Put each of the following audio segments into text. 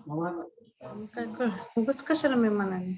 काय कर उगाच कशाला मी म्हणाले.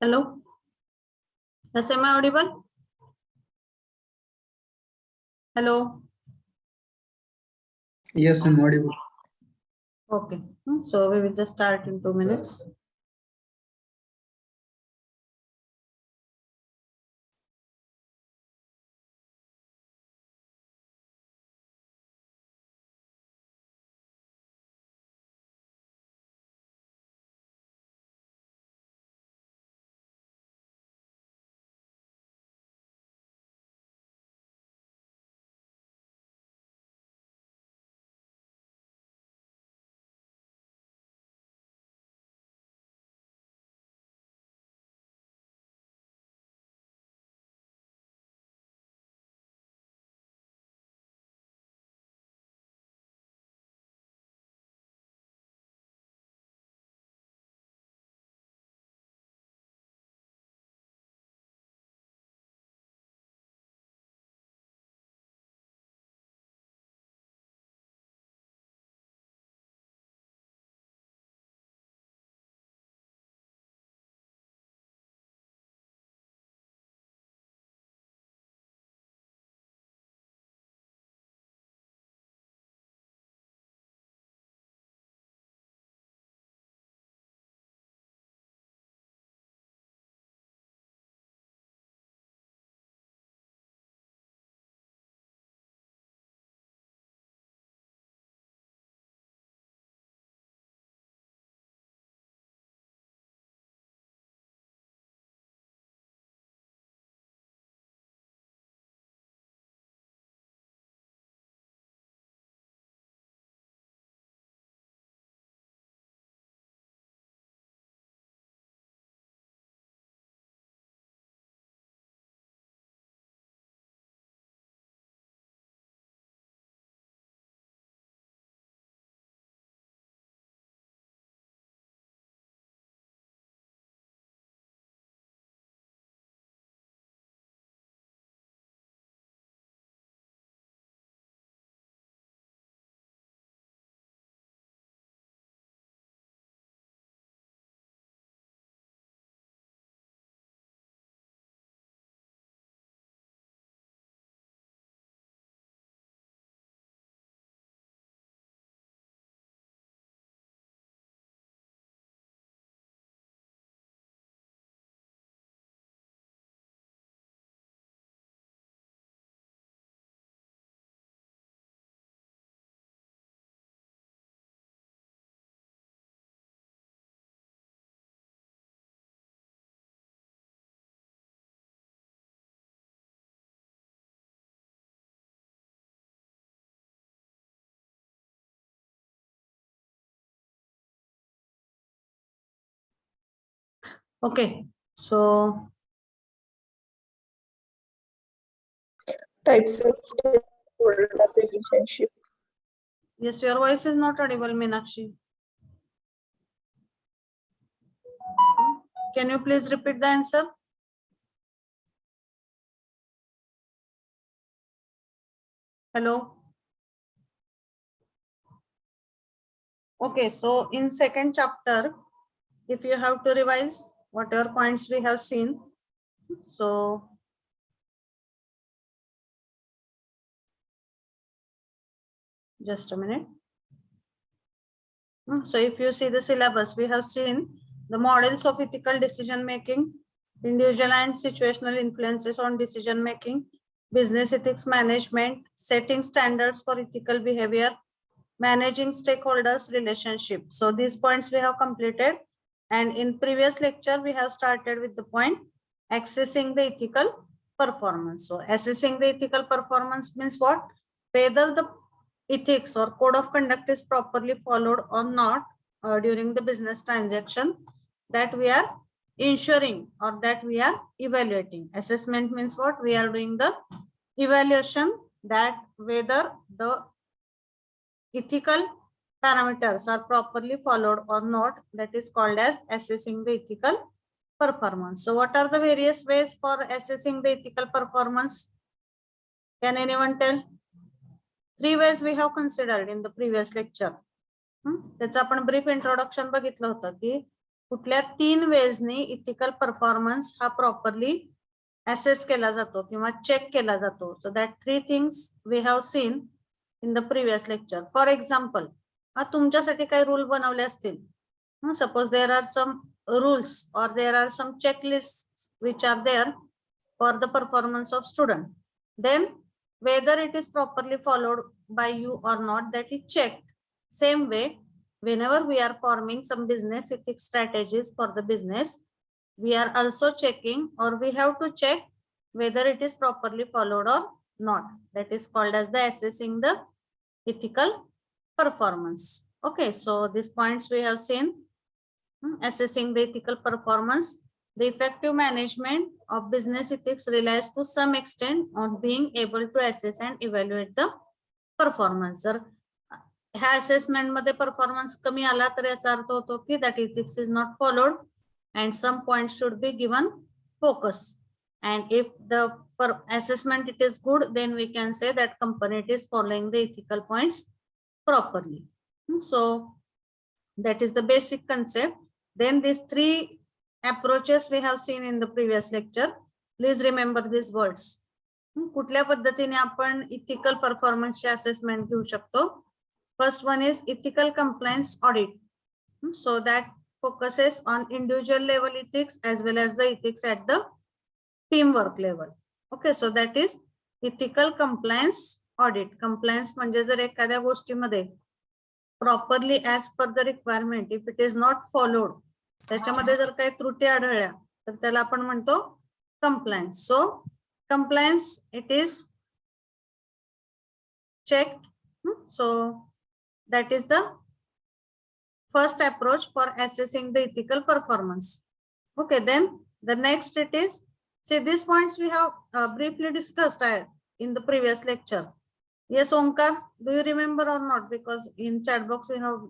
Hello, yes, am I audible? Hello. Yes, I'm audible. Okay. So we will just start in 2 minutes. Okay, so Types of stakeholder relationship. yes, your voice is not audible, Meenakshi. Can you please repeat the answer? Hello. Okay, so in second chapter, if you have to revise whatever points we have seen, so just a minute. So if you see the syllabus, we have seen the models of ethical decision making, individual and situational influences on decision making, business ethics management, setting standards for ethical behavior, managing stakeholders relationship. So these points we have completed, and in previous lecture we have started with the point accessing the ethical performance. So assessing the ethical performance means what? Whether the ethics or code of conduct is properly followed or not during the business transaction, that we are ensuring or that we are evaluating. Assessment means what? We are doing the evaluation that whether the ethical parameters are properly followed or not. That is called as assessing the ethical performance. So what are the various ways for assessing the ethical performance? Can anyone tell? 3 ways we have considered in the previous lecture. त्याचं आपण brief introduction बघितलं होतं की कुठल्या 3 वेजनी ethical performance हा properly assess केला जातो किंवा चेक केला जातो. So that 3 things we have seen in the previous lecture. For example, तुमच्यासाठी काही रूल बनवले असतील. Suppose there are some rules or there are some checklists which are there for the performance of student, then whether it is properly followed by you or not, that is checked. Same way, whenever we are forming some business ethics strategies for the business, we are also checking or we have to check whether it is properly followed or not. That is called as the assessing the ethical performance. Okay, so these points we have seen. Assessing the ethical performance. The effective management of business ethics relies to some extent on being able to assess and evaluate the performance. जर ह्या assessment मध्ये performance कमी आला तर याचा अर्थ होतो की that ethics is not followed and some points should be given focus. And if the assessment it is good, then we can say that company it is following the ethical points properly. So that is the basic concept. Then these 3 approaches we have seen in the previous lecture. Please remember these words. कुठल्या पद्धतीने आपण ethical परफॉर्मन्सचे assessment घेऊ शकतो. First one is ethical compliance audit. So that focuses on individual level ethics as well as the ethics at the teamwork level. Okay, so that is ethical compliance audit. Compliance म्हणजे जर एखाद्या गोष्टीमध्ये properly as per the requirement, if it is not followed, त्याच्यामध्ये जर काही त्रुटी आढळल्या तर त्याला आपण म्हणतो compliance. So compliance it is checked. So that is the first approach for assessing the ethical performance. Okay, then the next it is, see these points we have briefly discussed in the previous lecture. Yes, Omkar, do you remember or not? Because in chat box we have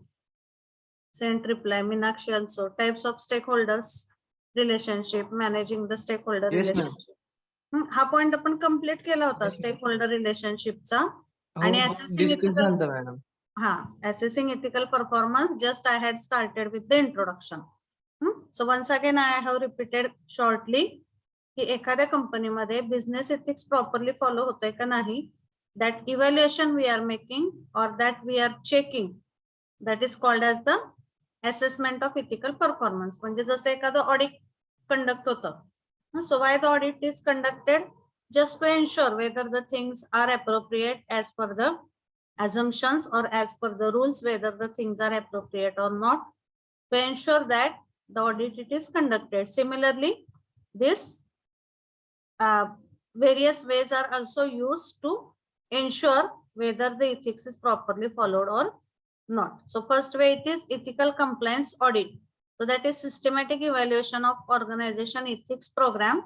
sent reply. Meenakshi also. Types of stakeholders relationship, managing the stakeholder relationship. हा point आपण complete केला होता stakeholder रिलेशनशिपचा. आणि assessing ethical performance, just I had started with the introduction. So once again I have repeated shortly की एखाद्या कंपनीमध्ये business ethics properly follow होतंय का नाही, that evaluation we are making or that we are checking, that is called as the assessment of ethical performance. म्हणजे जसं एखादं audit conduct होतं. So why the audit is conducted? Just to ensure whether the things are appropriate as per the assumptions or as per the rules, whether the things are appropriate or not. To ensure that the audit it is conducted. Similarly, this various ways are also used to ensure whether the ethics is properly followed or not. So first way it is ethical compliance audit. So that is systematic evaluation of organization ethics program.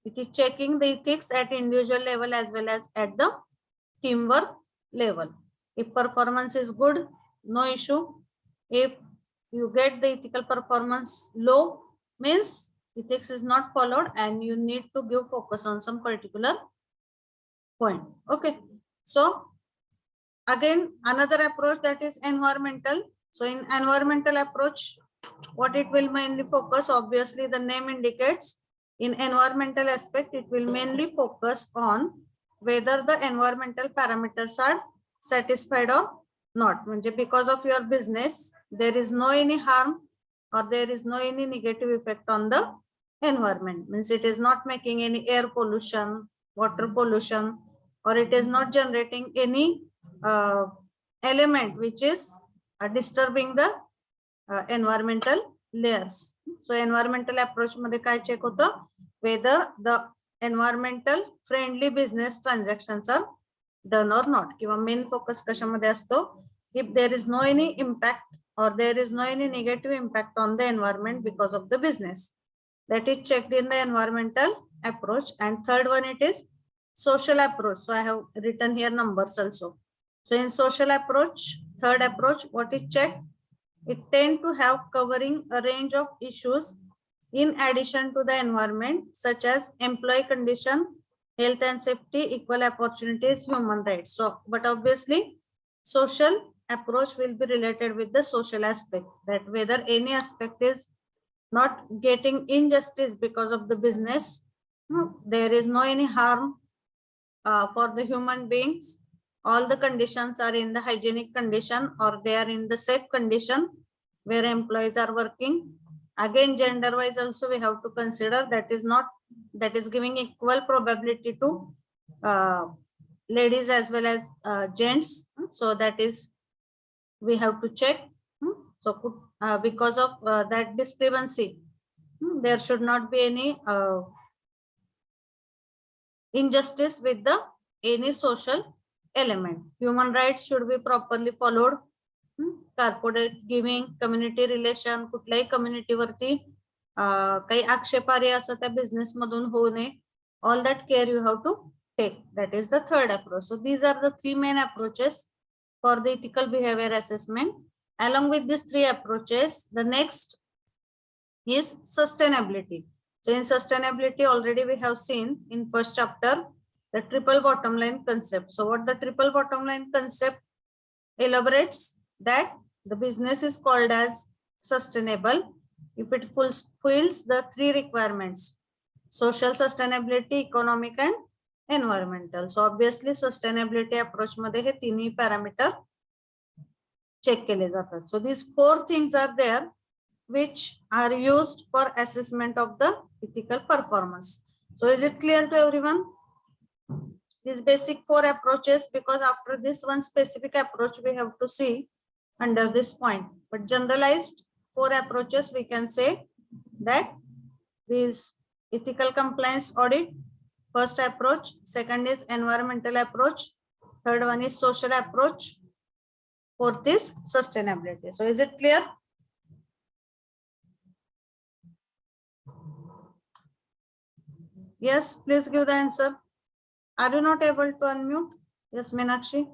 It is checking the ethics at individual level as well as at the teamwork level. If performance is good, no issue. If you get the ethical performance low, means ethics is not followed and you need to give focus on some particular point. Okay. So again, another approach, that is environmental. So in environmental approach, what it will mainly focus, obviously the name indicates, in environmental aspect, it will mainly focus on whether the environmental parameters are satisfied or not. Because of your business, there is no any harm or there is no any negative effect on the environment. Means it is not making any air pollution, water pollution, or it is not generating any element which is disturbing the environmental layers. So environmental approach मध्ये काय check होतं, whether the environmental friendly business transactions are done or not. किंवा main focus कशामध्ये असतो, if there is no any impact or there is no any negative impact on the environment because of the business, that is checked in the environmental approach. And third one, it is social approach. So I have written here numbers also. So in social approach, third approach, what is checked, it tend to have covering a range of issues in addition to the environment, such as employee condition, health and safety, equal opportunities, human rights. So, but obviously social approach will be related with the social aspect, that whether any aspect is not getting injustice because of the business, there is no any harm for the human beings, all the conditions are in the hygienic condition or they are in the safe condition where employees are working. Again, gender wise also we have to consider, that is not, that is giving equal probability to ladies as well as gents. So that is, we have to check. So because of that discrepancy, there should not be any injustice with the any social element. Human rights should be properly followed. Corporate giving, community relation, कुठल्याही community वरती काही आक्षेपार्ह असं त्या business मधून होऊ नये. All that care you have to take. That is the third approach. So these are the three main approaches for the ethical behavior assessment. Along with these three approaches, the next is sustainability. So in sustainability, already we have seen in first chapter the triple bottom line concept. So what the triple bottom line concept elaborates, that the business is called as sustainable if it fulfills the three requirements: social sustainability, economic and environmental. So obviously sustainability approach मध्ये हे तिन्ही parameter check केले जातात. So these four things are there which are used for assessment of the ethical performance. So is it clear to everyone? These basic four approaches, because after this one specific approach we have to see under this point, but generalized four approaches we can say that these ethical compliance audit, first approach, second is environmental approach, third one is social approach, fourth is sustainability. So is it clear? Yes, please give the answer. Are you not able to unmute? Yes, Meenakshi.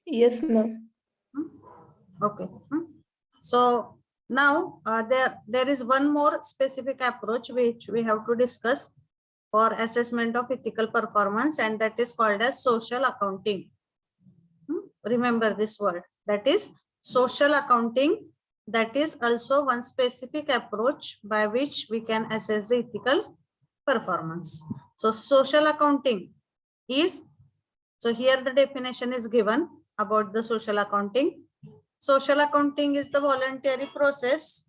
Yes, ma'am. Okay. So now there is one more specific approach which we have to discuss for assessment of ethical performance, and that is called as social accounting. Remember this word, that is social accounting. That is also one specific approach by which we can assess the ethical performance. So social accounting is, so here the definition is given about the social accounting. Social accounting is the voluntary process.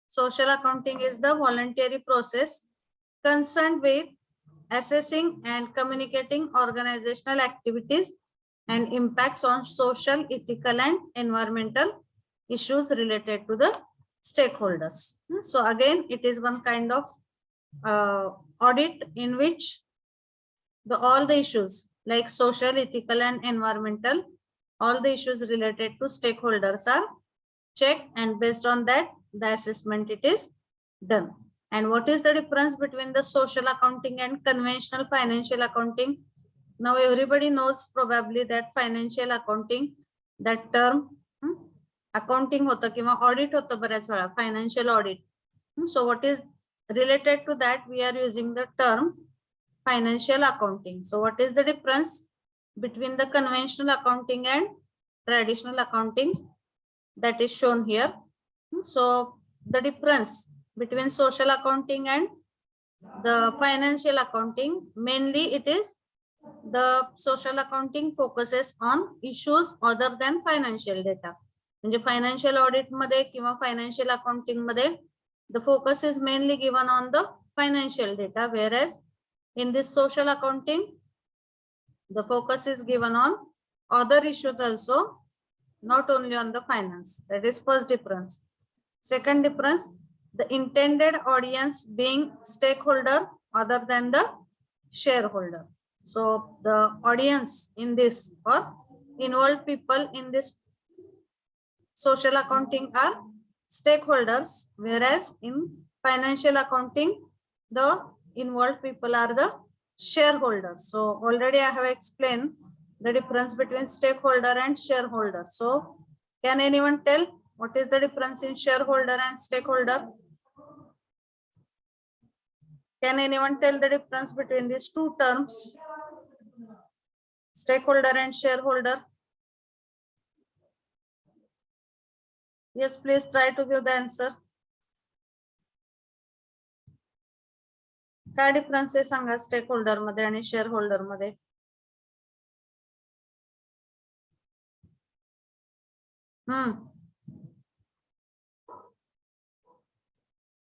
Social accounting is the voluntary process concerned with assessing and communicating organizational activities and impacts on social, ethical, and environmental issues related to the stakeholders. So again, it is one kind of audit in which all the issues like social, ethical, and environmental, all the issues related to stakeholders are checked, and based on that the assessment it is done. And what is the difference between the social accounting and conventional financial accounting? Now everybody knows probably that financial accounting, that term accounting होतं किंवा audit होतं बऱ्याच वेळा, financial audit. So what is related to that, we are using the term financial accounting. So what is the difference between the conventional accounting and traditional accounting? That is shown here. So the difference between social accounting and the financial accounting, mainly it is the social accounting focuses on issues other than financial data. म्हणजे financial audit मध्ये किंवा financial accounting मध्ये the focus is mainly given on the financial data, whereas in this social accounting the focus is given on other issues also, not only on the finance. That is first difference. Second difference, the intended audience being stakeholder other than the shareholder. So the audience in this or involved people in this social accounting are stakeholders, whereas in financial accounting the involved people are the shareholders. So already I have explained the difference between stakeholder and shareholder. So can anyone tell what is the difference in shareholder and stakeholder? Can anyone tell the difference between these two terms, stakeholder and shareholder? Yes, please try to give the answer. काय difference आहे सांगा stakeholder मध्ये आणि shareholder मध्ये?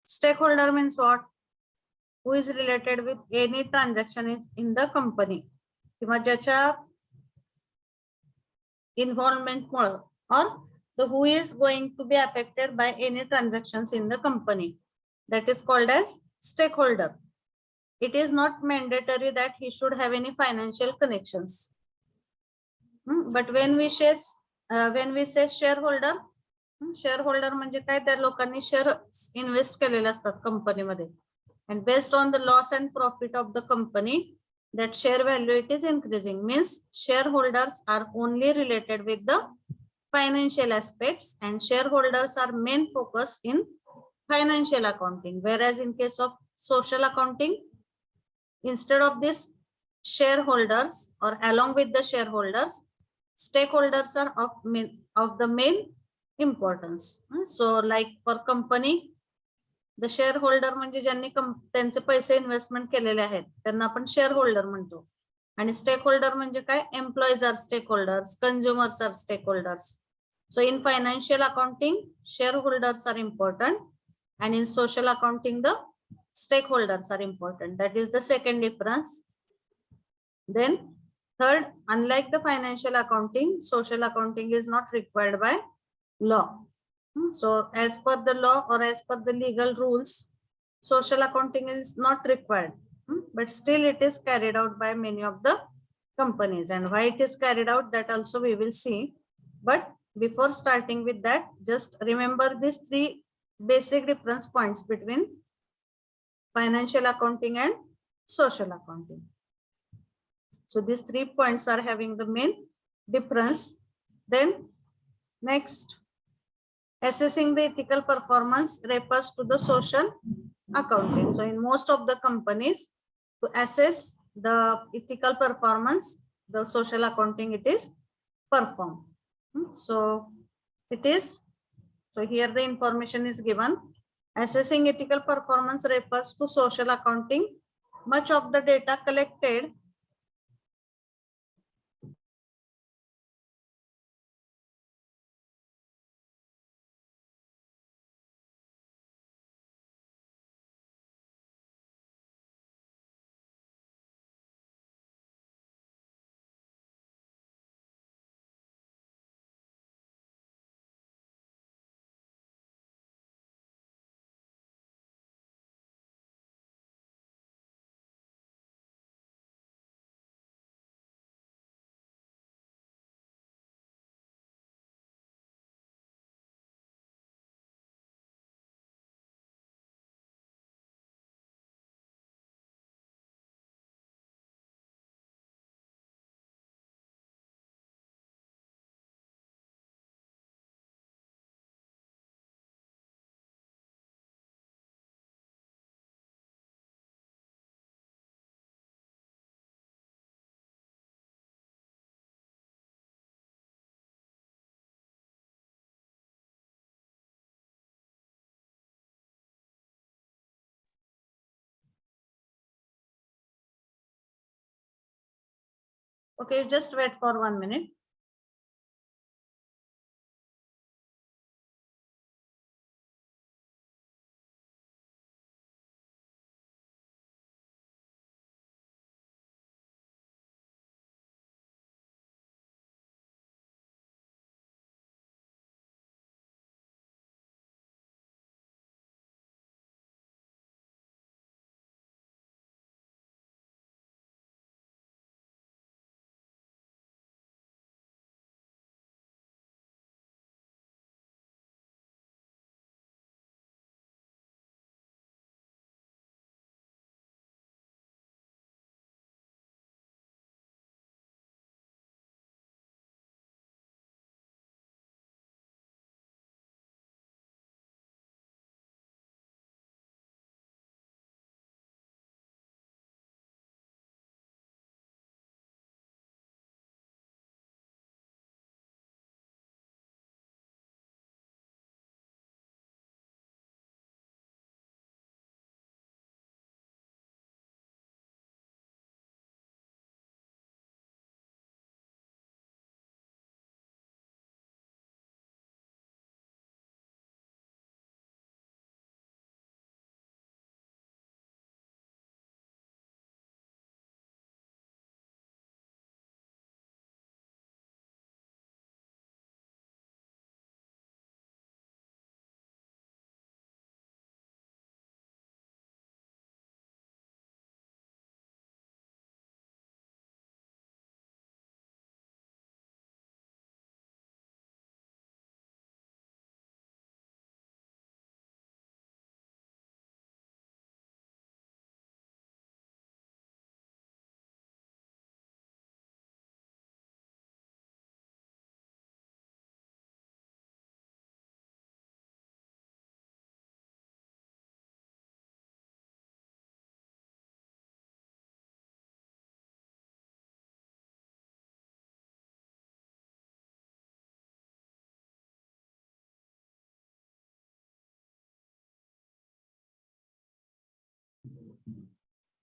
Stakeholder means what? Who is related with any transaction in the company किंवा ज्याच्या involvement Mule or the who is going to be affected by any transactions in the company, that is called as stakeholder. It is not mandatory that he should have any financial connections. But when we say shareholder, shareholder म्हणजे काय, त्या लोकांनी share invest केलेले असतात कंपनीमध्ये, and based on the loss and profit of the company, that share value it is increasing, means shareholders are only related with the financial aspects and shareholders are main focus in financial accounting, whereas in case of social accounting, instead of this shareholders or along with the shareholders, stakeholders are of the main importance. So like for company, the shareholder म्हणजे ज्यांनी त्यांचे पैसे investment केलेले आहेत त्यांना आपण shareholder म्हणतो, आणि स्टेकहोल्डर म्हणजे काय, employees are stakeholders, consumers are stakeholders. So in financial accounting, shareholders are important, and in social accounting, the stakeholders are important. That is the second difference. Then third, unlike the financial accounting, social accounting is not required by law. So as per the law or as per the legal rules, social accounting is not required, but still it is carried out by many of the companies, and why it is carried out, that also we will see. But before starting with that, just remember these three basic difference points between financial accounting and social accounting. So these 3 points are having the main difference. Then next, assessing the ethical performance refers to the social accounting. So in most of the companies, to assess the ethical performance, the social accounting it is performed. So it is, so here the information is given. Assessing ethical performance refers to social accounting. Much of the data collected Okay, just wait for 1 minute.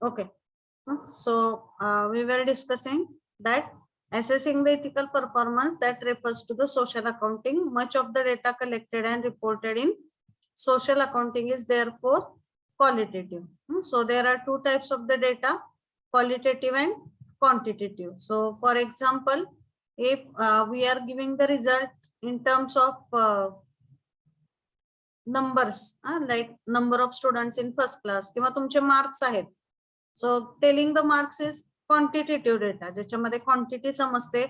Okay. So we were discussing that assessing the ethical performance that refers to the social accounting. Much of the data collected and reported in social accounting is therefore qualitative. So there are two types of the data, qualitative and quantitative. So for example, if we are giving the result in terms of numbers, like number of students in first class किंवा तुमचे marks आहेत. So telling the marks is quantitative data, ज्याच्यामध्ये quantity समजते,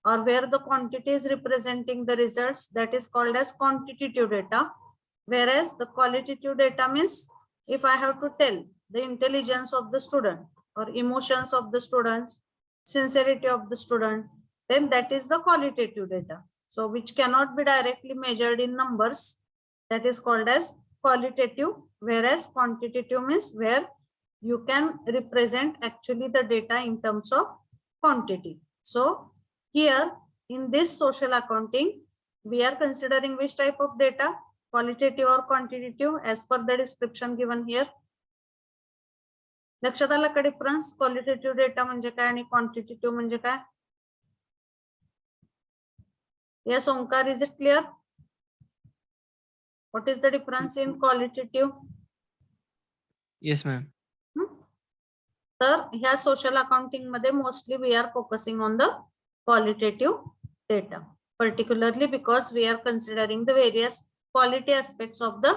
or where the quantity is representing the results, that is called as quantitative data. Whereas the qualitative data means if I have to tell the intelligence of the student or emotions of the students, sincerity of the student, then that is the qualitative data. So which cannot be directly measured in numbers, that is called as qualitative, whereas quantitative means where you can represent actually the data in terms of quantity. So here in this social accounting, we are considering which type of data, qualitative or quantitative, as per the description given here. लक्षात आलं का difference? Qualitative data म्हणजे काय आणि quantitative म्हणजे काय? Yes, Omkar, is it clear? What is the difference in qualitative? Yes, ma'am. तर ह्या सोशल अकाउंटिंग मध्ये mostly we are focusing on the qualitative data, particularly because we are considering the various quality aspects of the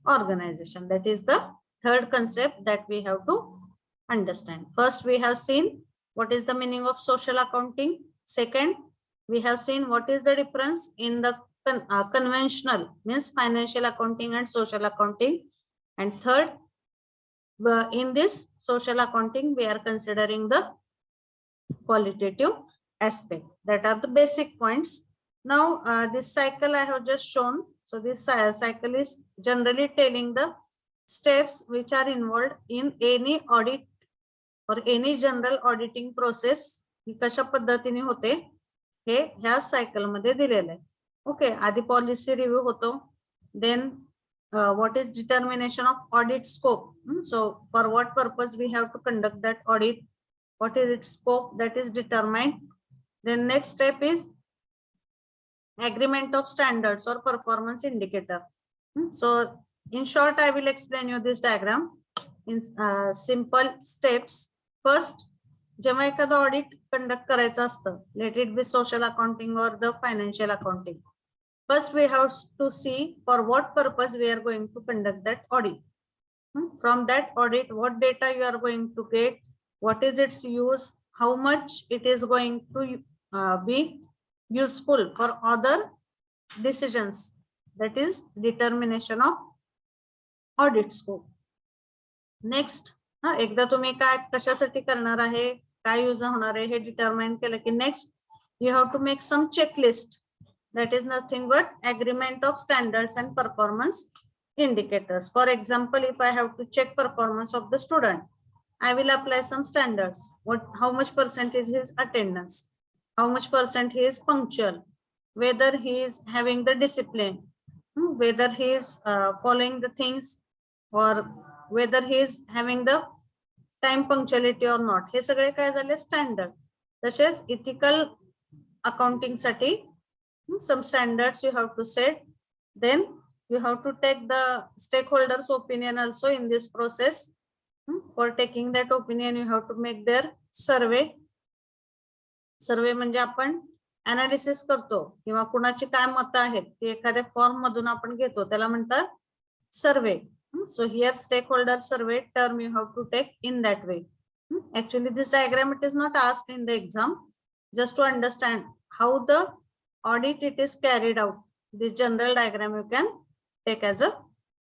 organization. That is the third concept that we have to understand. First, we have seen what is the meaning of social accounting. Second, we have seen what is the difference in the conventional means financial accounting and social accounting. And third, in this social accounting, we are considering the qualitative aspect. That are the basic points. Now, this cycle I have just shown. So this cycle is generally telling the steps which are involved in any audit or any general auditing process. ही कशा पद्धतीने होते हे ह्या cycle मध्ये दिलेलं आहे. Okay, आधी policy review होतो, then what is determination of audit scope. So for what purpose we have to conduct that audit, what is its scope, that is determined. Then next step is agreement of standards or performance indicator. So in short, I will explain you this diagram in simple steps. First, जेव्हा एखादं audit conduct करायचं असतं, let it be social accounting और the financial accounting, first we have to see for what purpose we are going to conduct that audit. From that audit, what data you are going to get, what is its use, how much it is going to be useful for other decisions, that is determination of audit scope. Next, एकदा तुम्ही काय कशासाठी करणार आहे, काय use होणार आहे हे determine केलं की next you have to make some checklist, that is nothing but agreement of standards and performance indicators. For example, if I have to check performance of the student, I will apply some standards. How much percentage his attendance, how much percent he is punctual, whether he is having the discipline, whether he is following the things, or whether he is having the time punctuality or not. हे सगळे काय झाले standard. तसेच ethical accounting साठी some standards you have to set. Then you have to take the stakeholders opinion also in this process. For taking that opinion you have to make their survey. सर्वे म्हणजे आपण analysis करतो किंवा कुणाची काय मत आहेत ते एखाद्या फॉर्म मधून आपण घेतो, त्याला म्हणतात सर्वे. So here stakeholder survey term you have to take in that way. Actually this diagram it is not asked in the exam, just to understand how the audit it is carried out. This general diagram you can take as a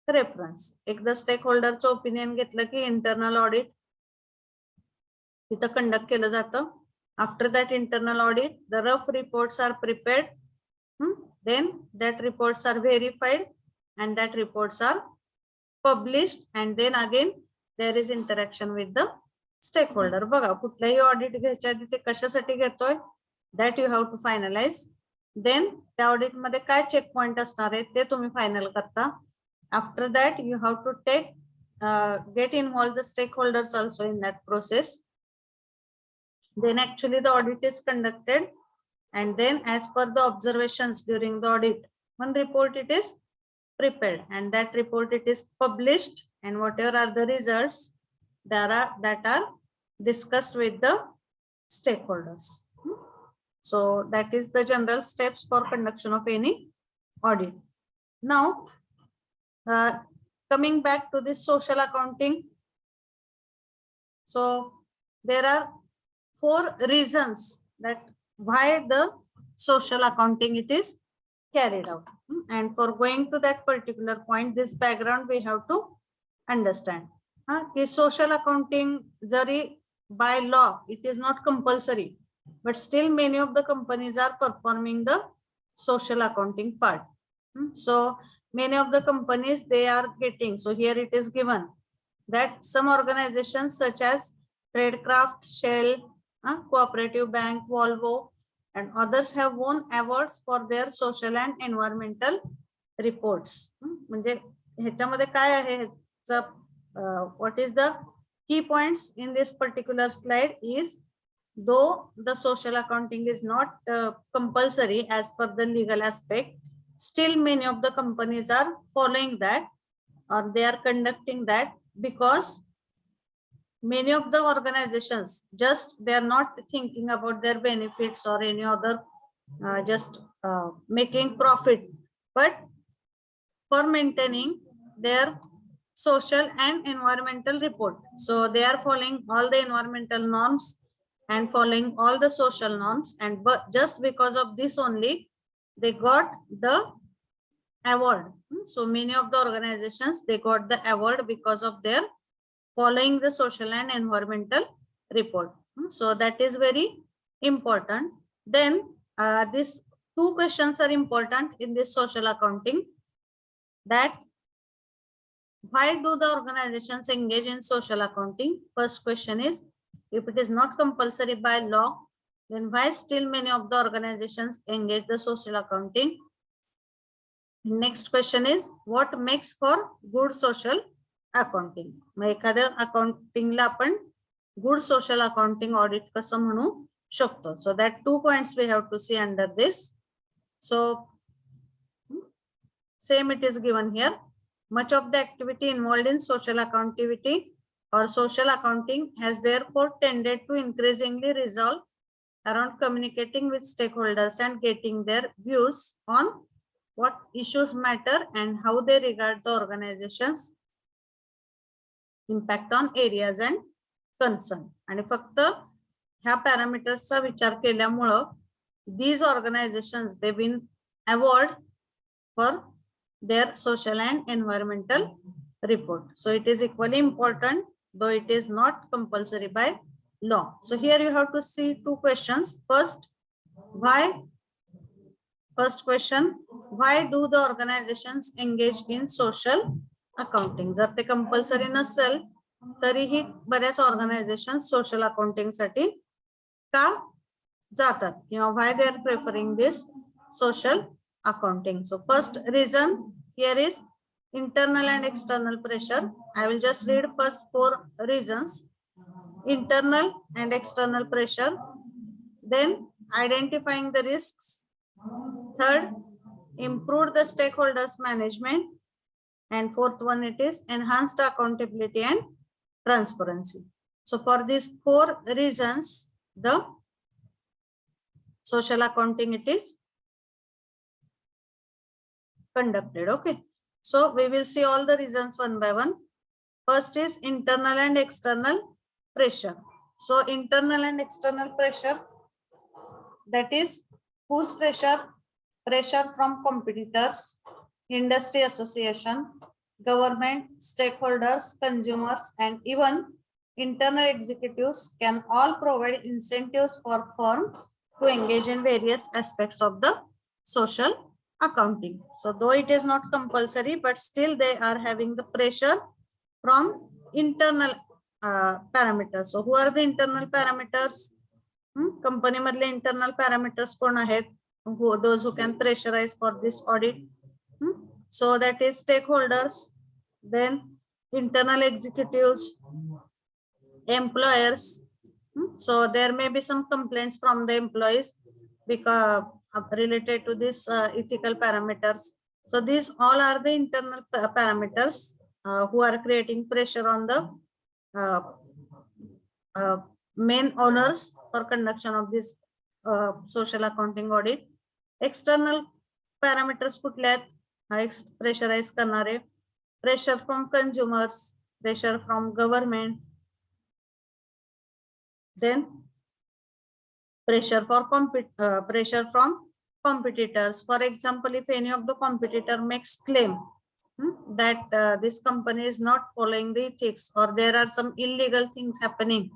reference. एकदा stakeholder चं opinion घेतलं की internal audit तिथं conduct केलं जातं. After that internal audit, the rough reports are prepared. Then that reports are verified and that reports are published, and then again there is interaction with the stakeholder. बघा कुठल्याही audit घ्यायच्या आधी ते कशासाठी घेतोय, that you have to finalize. Then त्या audit मध्ये काय चेक पॉइंट असणार आहे ते तुम्ही फायनल करता. After that you have to take get involved the stakeholders also in that process. Then actually the audit is conducted, and then as per the observations during the audit, one report it is prepared, and that report it is published, and whatever are the results that are discussed with the stakeholders. So that is the general steps for conduction of any audit. Now coming back to this social accounting, so there are 4 reasons that why the social accounting it is carried out. And for going to that particular point, this background we have to understand. Social accounting jari by law it is not compulsory, but still many of the companies are performing the social accounting part. So many of the companies they are getting, so here it is given that some organizations such as Tradecraft, Shell, Cooperative Bank, Volvo and others have won awards for their social and environmental reports. म्हणजे ह्याच्यामध्ये काय आहे, what is the key points in this particular slide is, though the social accounting is not compulsory as per the legal aspect, still many of the companies are following that or they are conducting that, because many of the organizations just they are not thinking about their benefits or any other just making profit, but for maintaining their social and environmental report. So they are following all the environmental norms and following all the social norms, and just because of this only they got the award. So many of the organizations they got the award because of their following the social and environmental report. So that is very important. Then these 2 questions are important in this social accounting, that why do the organizations engage in social accounting? First question is, if it is not compulsory by law, then why still many of the organizations engage the social accounting? Next question is, what makes for good social accounting? मग एखाद्या अकाउंटिंगला आपण good social accounting audit कसं म्हणू शकतो. So that 2 points we have to see under this. So same it is given here. Much of the activity involved in social accountability or social accounting has therefore tended to increasingly resolve around communicating with stakeholders and getting their views on what issues matter and how they regard the organization's impact on areas and concern. आणि फक्त ह्या पॅरामीटर्सचा विचार केल्यामुळं these organizations they win award for their social and environmental report. So it is equally important, though it is not compulsory by law. So here you have to see 2 questions. First, why? First question, why do the organizations engage in social accounting? जर ते compulsory नसेल तरीही बऱ्याच organisation social accounting साठी का जातात किंवा why they are preferring this social accounting. So first reason here is internal and external pressure. I will just read first 4 reasons. Internal and external pressure, then identifying the risks, third improve the stakeholders management, and 4th one it is enhanced accountability and transparency. So for these 4 reasons the social accounting it is conducted. Okay, so we will see all the reasons one by one. First is internal and external pressure. So internal and external pressure, that is whose pressure? Pressure from competitors, industry association, government, stakeholders, consumers, and even internal executives can all provide incentives for firm to engage in various aspects of the social accounting. So though it is not compulsory, but still they are having the pressure from internal parameters. So who are the internal parameters? Company madle internal parameters कोण आहेत? Those who can pressurize for this audit. So that is stakeholders, then internal executives, employers. So there may be some complaints from the employees because related to this ethical parameters. So these all are the internal parameters who are creating pressure on the main owners for conduction of this social accounting audit. External parameters कुठले आहेत? Pressurize करणारे, pressure from consumers, pressure from government, then pressure from competitors. For example, if any of the competitor makes claim that this company is not following the ethics or there are some illegal things happening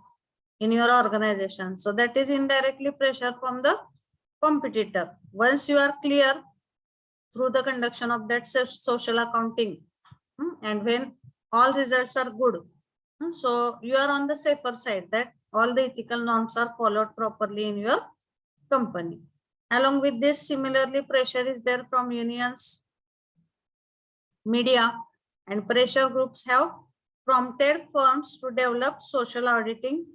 in your organization, so that is indirectly pressure from the competitor. Once you are clear through the conduction of that social accounting and when all results are good, so you are on the safer side that all the ethical norms are followed properly in your company. Along with this, similarly pressure is there from unions, media, and pressure groups have prompted firms to develop social auditing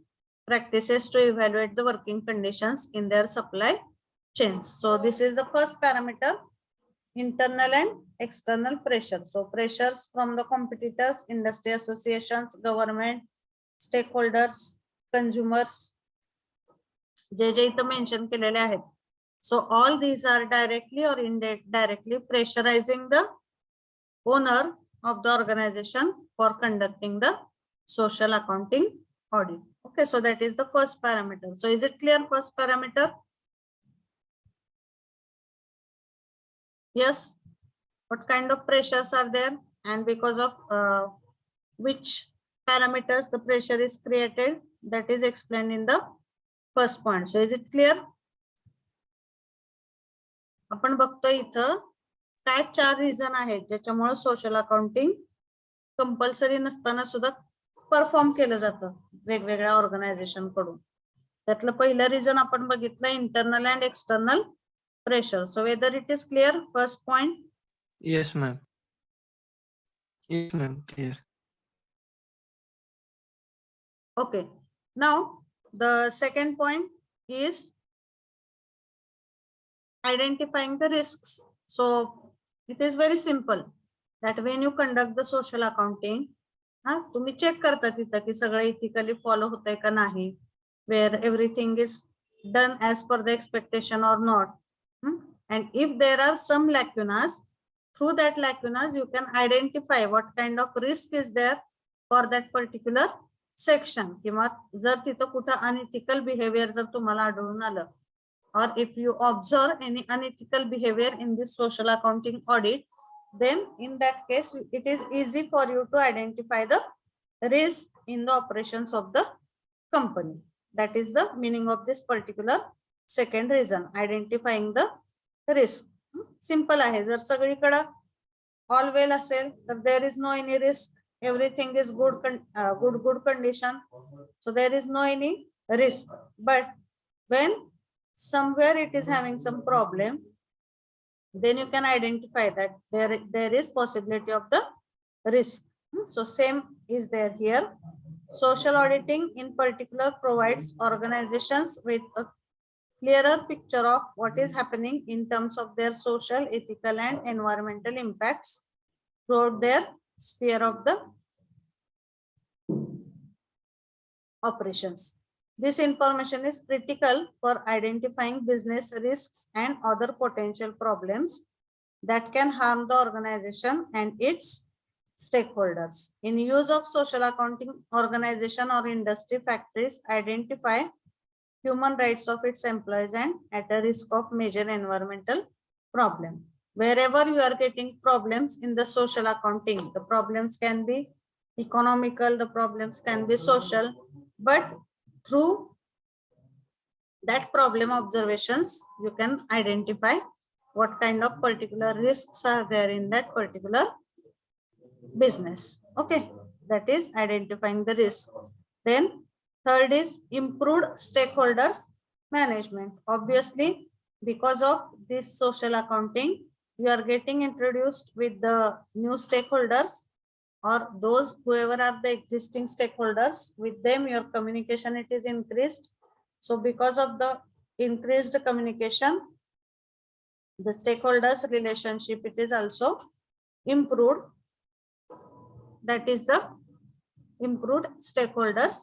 practices to evaluate the working conditions in their supply chains. So this is the first parameter, internal and external pressure. So pressures from the competitors, industry associations, government, stakeholders, consumers, जे जे इथं mention केलेले आहेत. So all these are directly or indirectly pressurizing the owner of the organization for conducting the social accounting audit. Okay, so that is the first parameter. So is it clear, first parameter? Yes. What kind of pressures are there and because of which parameters the pressure is created? That is explained in the first point. So is it clear? आपण बघतोय इथं काय 4 reason आहेत ज्याच्यामुळे social accounting compulsory नसताना सुद्धा perform केलं जातं वेगवेगळ्या ऑर्गनायझेशन कडून. त्यातलं पहिलं रिझन आपण बघितलं internal and external pressure. So whether it is clear, first point? Yes, ma'am. Yes, ma'am. Clear. Okay. Now, the second point is identifying the risks. So it is very simple that when you conduct the social accounting, तुम्ही check करता तिथं की सगळं ethically follow होतंय का नाही, where everything is done as per the expectation or not. And if there are some lacunas, through that lacunas you can identify what kind of risk is there for that particular section. किंवा जर तिथं कुठं unethical behaviour जर तुम्हाला आढळून आलं, or if you observe any unethical behavior in this social accounting audit, then in that case it is easy for you to identify the risk in the operations of the company. That is the meaning of this particular second reason, identifying the risk. Simple आहे, जर सगळीकडे all well असेल तर there is no any risk, everything is good condition, so there is no any risk. But when somewhere it is having some problem, then you can identify that there is possibility of the risk. So same is there here. Social auditing in particular provides organizations with a clearer picture of what is happening in terms of their social, ethical and environmental impacts throughout their sphere of the operations. This information is critical for identifying business risks and other potential problems that can harm the organization and its stakeholders. In use of social accounting, organization or industry factories identify human rights of its employees and at a risk of major environmental problem. Wherever you are getting problems in the social accounting, the problems can be economical, the problems can be social, but through that problem observations, you can identify what kind of particular risks are there in that particular business. Okay, that is identifying the risk. Then third is improved stakeholders management. Obviously, because of this social accounting, you are getting introduced with the new stakeholders or those whoever are the existing stakeholders. With them your communication it is increased. So because of the increased communication, the stakeholders relationship it is also improved. That is the improved stakeholders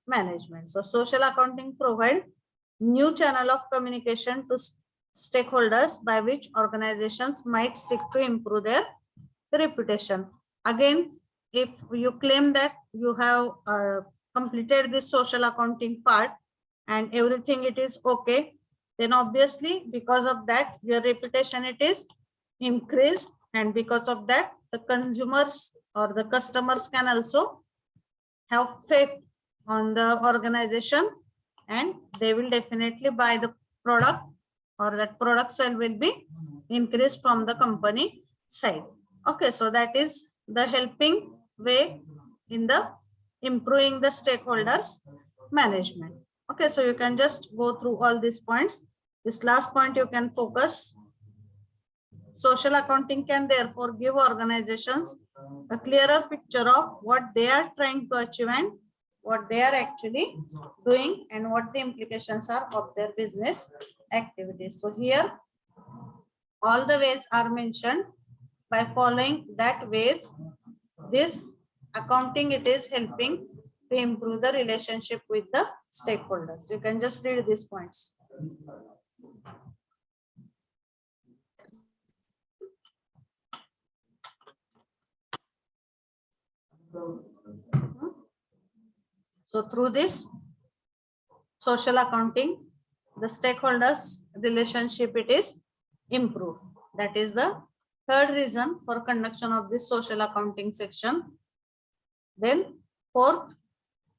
management. So social accounting provide new channel of communication to stakeholders by which organizations might seek to improve their reputation. Again, if you claim that you have completed this social accounting part and everything it is okay, then obviously because of that your reputation it is increased, and because of that the consumers or the customers can also have faith on the organization and they will definitely buy the product, or that product sale will be increased from the company side. Okay, so that is the helping way in the improving the stakeholders management. Okay, so you can just go through all these points. This last point you can focus. Social accounting can therefore give organizations a clearer picture of what they are trying to achieve and what they are actually doing and what the implications are of their business activities. So here all the ways are mentioned. By following that ways, this accounting it is helping to improve the relationship with the stakeholders. You can just read these points. So through this social accounting, the stakeholders relationship it is improved. That is the third reason for conduction of this social accounting section. Then fourth,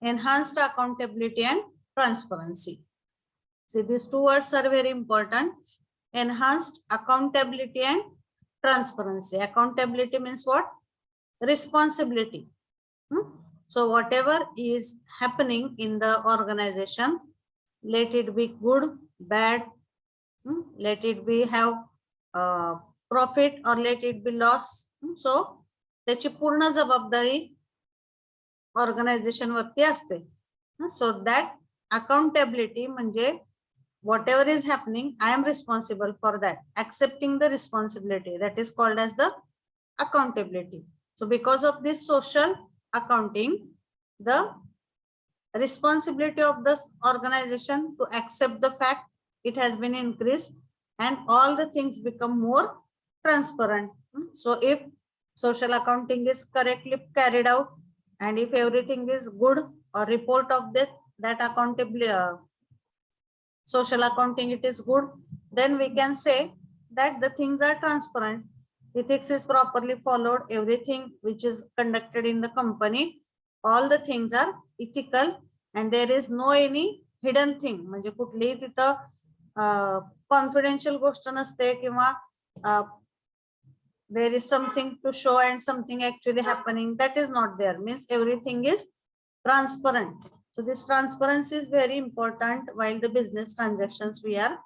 enhanced accountability and transparency. See, these two words are very important. Enhanced accountability and transparency. Accountability means what? Responsibility. So whatever is happening in the organization, let it be good, bad, let it be have profit or let it be loss. So त्याची पूर्ण जबाबदारी organisation वरती असते. So that accountability म्हणजे whatever is happening, I am responsible for that. Accepting the responsibility, that is called as the accountability. So because of this social accounting, the responsibility of the organization to accept the fact it has been increased and all the things become more transparent. So if social accounting is correctly carried out and if everything is good or report of that accountability social accounting it is good, then we can say that the things are transparent, ethics is properly followed, everything which is conducted in the company, all the things are ethical and there is no any hidden thing. म्हणजे कुठलीही तिथं confidential गोष्ट नसते किंवा there is something to show and something actually happening, that is not there. Means everything is transparent. So this transparency is very important while the business transactions we are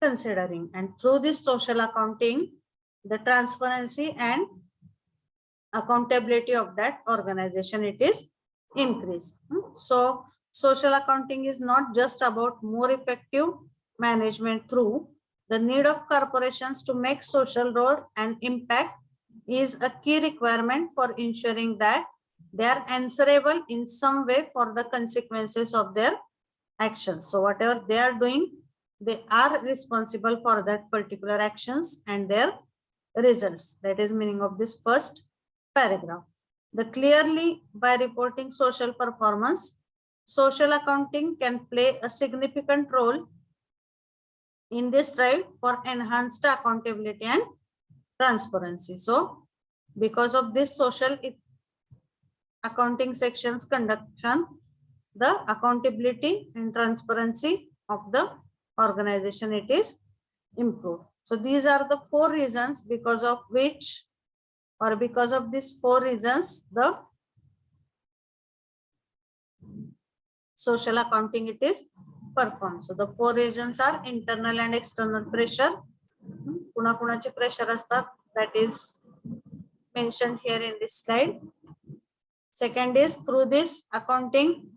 considering, and through this social accounting, the transparency and accountability of that organization it is increased. So social accounting is not just about more effective management through the need of corporations to make social role and impact is a key requirement for ensuring that they are answerable in some way for the consequences of their actions. So whatever they are doing, they are responsible for that particular actions and their results. That is meaning of this first paragraph. The clearly by reporting social performance, social accounting can play a significant role in this drive for enhanced accountability and transparency. So because of this social accounting sections conduction, the accountability and transparency of the organization it is improved. So these are the 4 reasons because of which, or because of these 4 reasons, the social accounting it is performed. So the 4 reasons are internal and external pressure. कुणाकुणाचे pressure असतात, that is mentioned here in this slide. Second is through this accounting,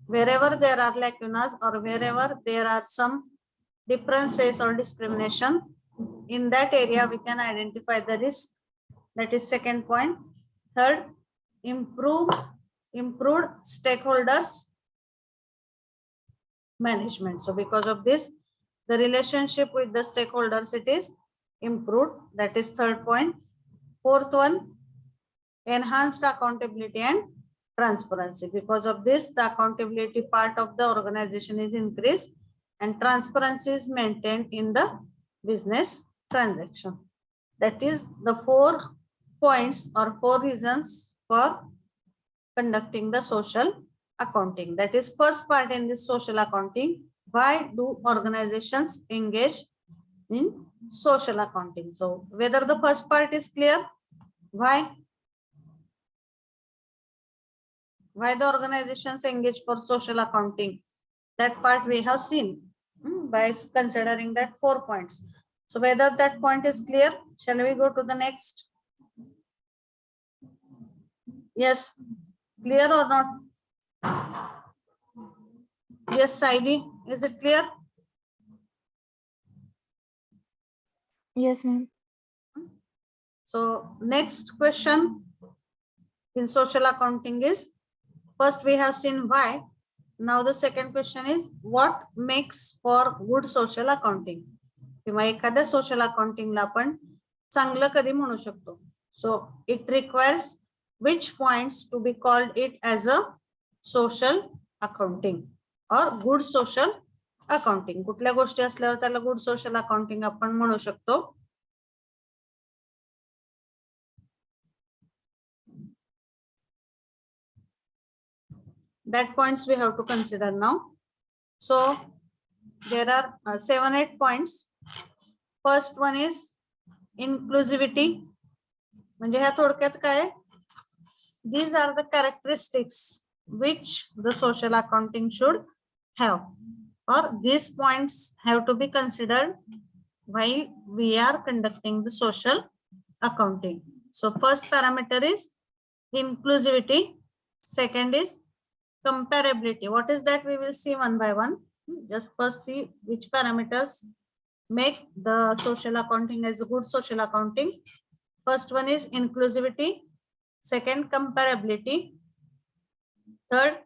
wherever there are lacunas or wherever there are some differences or discrimination, in that area we can identify the risk. That is second point. Third, improved stakeholders management. So because of this, the relationship with the stakeholders it is improved. That is third point. Fourth one, enhanced accountability and transparency. Because of this, the accountability part of the organization is increased and transparency is maintained in the business transaction. That is the 4 points or 4 reasons for conducting the social accounting. That is first part in this social accounting. Why do organizations engage in social accounting? So whether the first part is clear, why the organizations engage for social accounting, that part we have seen by considering that 4 points. So whether that point is clear, shall we go to the next? Yes, clear or not? Yes, Saidi, is it clear? Yes, ma'am. So next question in social accounting is, first we have seen why. Now the second question is, what makes for good social accounting? किंवा एखाद्या social accounting ला आपण चांगलं कधी म्हणू शकतो? So it requires which points to be called it as a social accounting or good social accounting? कुठल्या गोष्टी असल्यावर त्याला good social accounting आपण म्हणू शकतो? That points we have to consider now. So there are 7-8 points. First one is inclusivity. म्हणजे ह्या थोडक्यात काय? These are the characteristics which the social accounting should have, or these points have to be considered while we are conducting the social accounting. So first parameter is inclusivity. Second is comparability. What is that? We will see one by one. Just first see which parameters make the social accounting as a good social accounting. First one is inclusivity. Second, comparability. Third,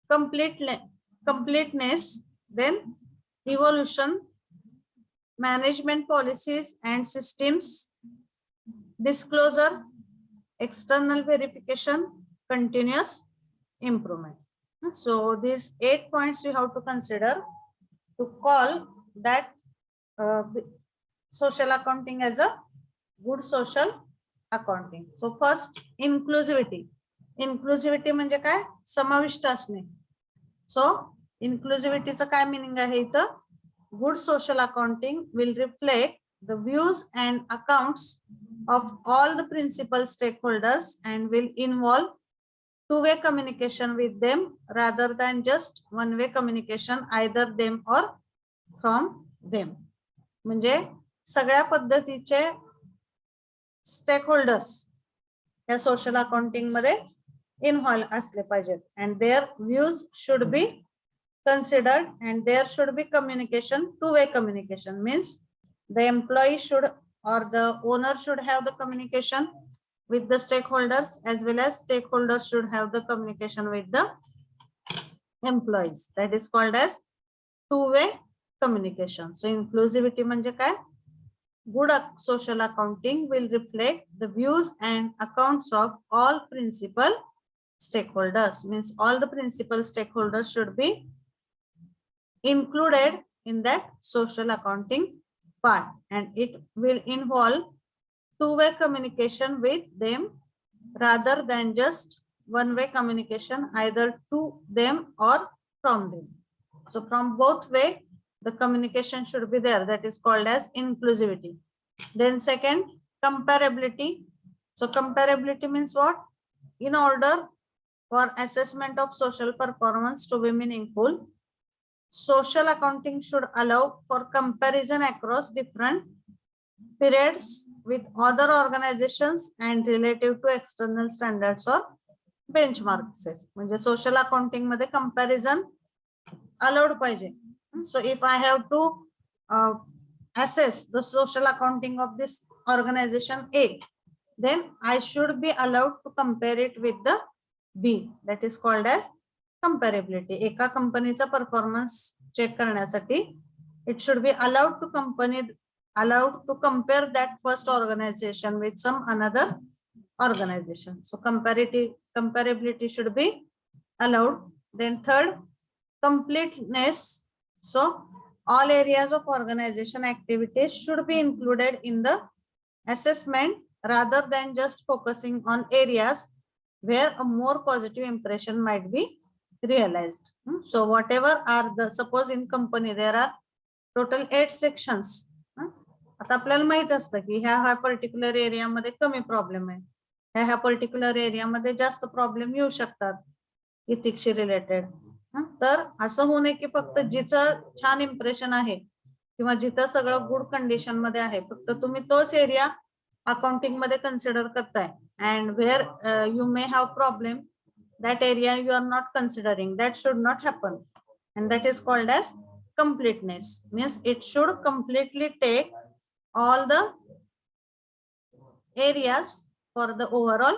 completeness. Then evolution, management policies and systems, disclosure, external verification, continuous improvement. So these 8 points we have to consider to call that social accounting as a good social accounting. So first, inclusivity. Inclusivity म्हणजे काय? समाविष्ट असणे. So inclusivityचं काय meaning आहे इथं? Good social accounting will reflect the views and accounts of all the principal stakeholders and will involve two-way communication with them rather than just one-way communication, either them or from them. म्हणजे सगळ्या पद्धतीचे stakeholders या social accounting मध्ये involve असले पाहिजेत and their views should be considered and there should be communication, two-way communication means the employee should or the owner should have the communication with the stakeholders as well as stakeholders should have the communication with the employees. That is called as two-way communication. So inclusivity म्हणजे काय? Good social accounting will reflect the views and accounts of all principal stakeholders. Means all the principal stakeholders should be included in that social accounting part and it will involve two-way communication with them rather than just one-way communication either to them or from them. So from both way the communication should be there. That is called as inclusivity. Then second, comparability. So comparability means what? In order for assessment of social performance to be meaningful, social accounting should allow for comparison across different periods with other organizations and relative to external standards or benchmarks. म्हणजे social accounting मध्ये comparison allowed पाहिजे. So if I have to assess the social accounting of this organization A, then I should be allowed to compare it with the B. That is called as comparability. एका कंपनीचा performance check करण्यासाठी it should be allowed to compare that first organization with some another organization. So comparability should be allowed. Then third, completeness. So all areas of organization activities should be included in the assessment rather than just focusing on areas where a more positive impression might be realized. So whatever are the, suppose in company there are total 8 sections. आता आपल्याला माहित असतं की ह्या particular area मध्ये कमी problem आहे, ह्या पर्टिक्युलर एरिया मध्ये जास्त प्रॉब्लेम येऊ शकतात इथिक्सशी रिलेटेड. तर असं होऊ नये की फक्त जिथं छान इम्प्रेशन आहे किंवा जिथं सगळं गुड कंडिशन मध्ये आहे फक्त तुम्ही तोच एरिया अकाउंटिंग मध्ये कन्सिडर करताय and where you may have problem that area you are not considering. That should not happen and that is called as completeness. Means it should completely take all the areas for the overall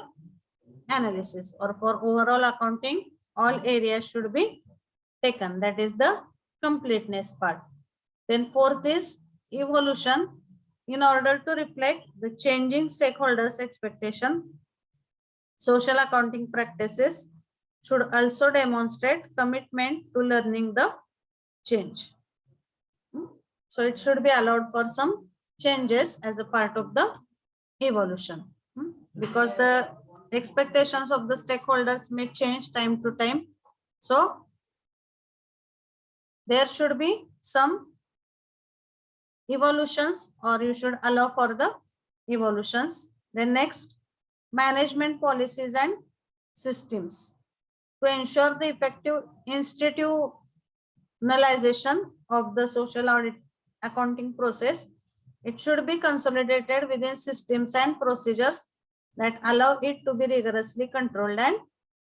analysis or for overall accounting. All areas should be taken. That is the completeness part. Then fourth is evolution. In order to reflect the changing stakeholders' expectation, social accounting practices should also demonstrate commitment to learning the change. So it should be allowed for some changes as a part of the evolution because the expectations of the stakeholders may change time to time. So there should be some evolutions or you should allow for the evolutions. Then next, management policies and systems. To ensure the effective institutionalization of the social audit accounting process, it should be consolidated within systems and procedures that allow it to be rigorously controlled and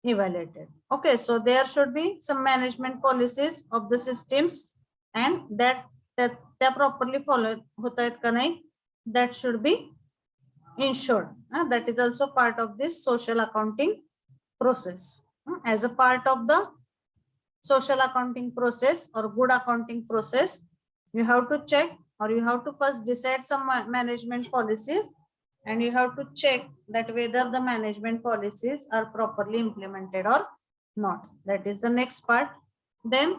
evaluated. Okay, so there should be some management policies of the systems and that they properly followed hota आहेत का नाही, that should be ensured. That is also part of this social accounting process. As a part of the social accounting process or good accounting process, you have to check or you have to first decide some management policies and you have to check that whether the management policies are properly implemented or not. That is the next part. Then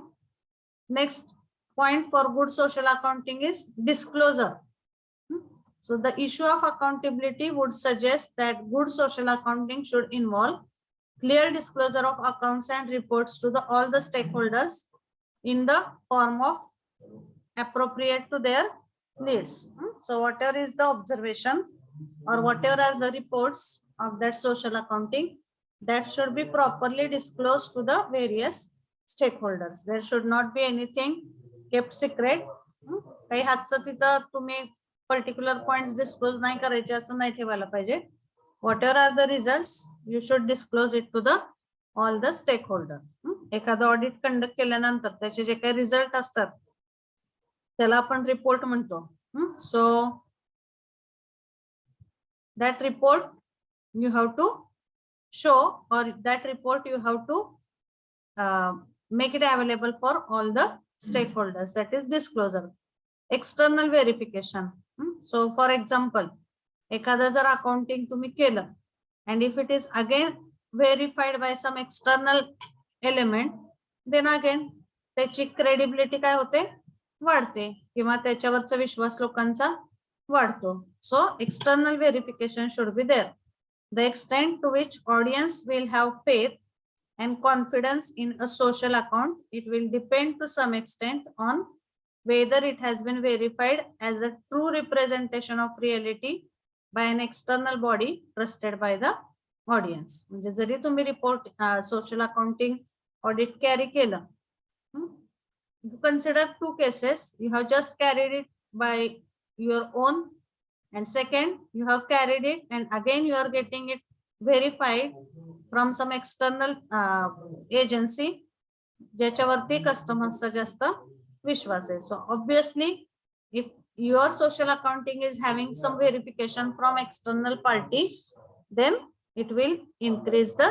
next point for good social accounting is disclosure. So the issue of accountability would suggest that good social accounting should involve clear disclosure of accounts and reports to all the stakeholders in the form of appropriate to their needs. So whatever is the observation or whatever are the reports of that social accounting, that should be properly disclosed to the various stakeholders. There should not be anything kept secret. काही हातचं तिथं तुम्ही particular points disclose नाही करायचे असं नाही ठेवायला पाहिजे. Whatever are the results, you should disclose it to the all the stakeholder. एखादं ऑडिट कंडक्ट केल्यानंतर त्याचे जे काही रिझल्ट असतात त्याला आपण रिपोर्ट म्हणतो. सो that report you have to show or that report you have to make it available for all the stakeholders. That is disclosure. External verification. So for example, एखादं जर accounting तुम्ही केलं and if it is again verified by some external element, then again त्याची credibility काय होते, वाढते किंवा त्याच्यावरचा विश्वास लोकांचा वाढतो. So external verification should be there. The extent to which audience will have faith and confidence in a social account, it will depend to some extent on whether it has been verified as a true representation of reality by an external body trusted by the audience. म्हणजे जरी तुम्ही report social accounting audit carry केलं, you consider two cases. You have just carried it by your own, and second you have carried it and again you are getting it verified from some external agency ज्याच्यावरती कस्टमर्सचा जास्त विश्वास आहे. So obviously if your social accounting is having some verification from external party, then it will increase the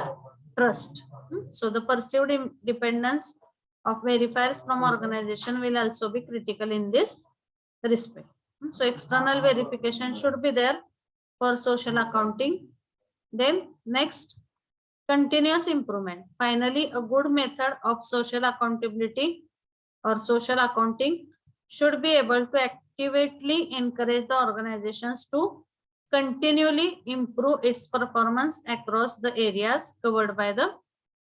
trust. So the perceived independence of verifiers from organization will also be critical in this respect. So external verification should be there for social accounting. Then next, continuous improvement. Finally, a good method of social accountability or social accounting should be able to actively encourage the organizations to continually improve its performance across the areas covered by the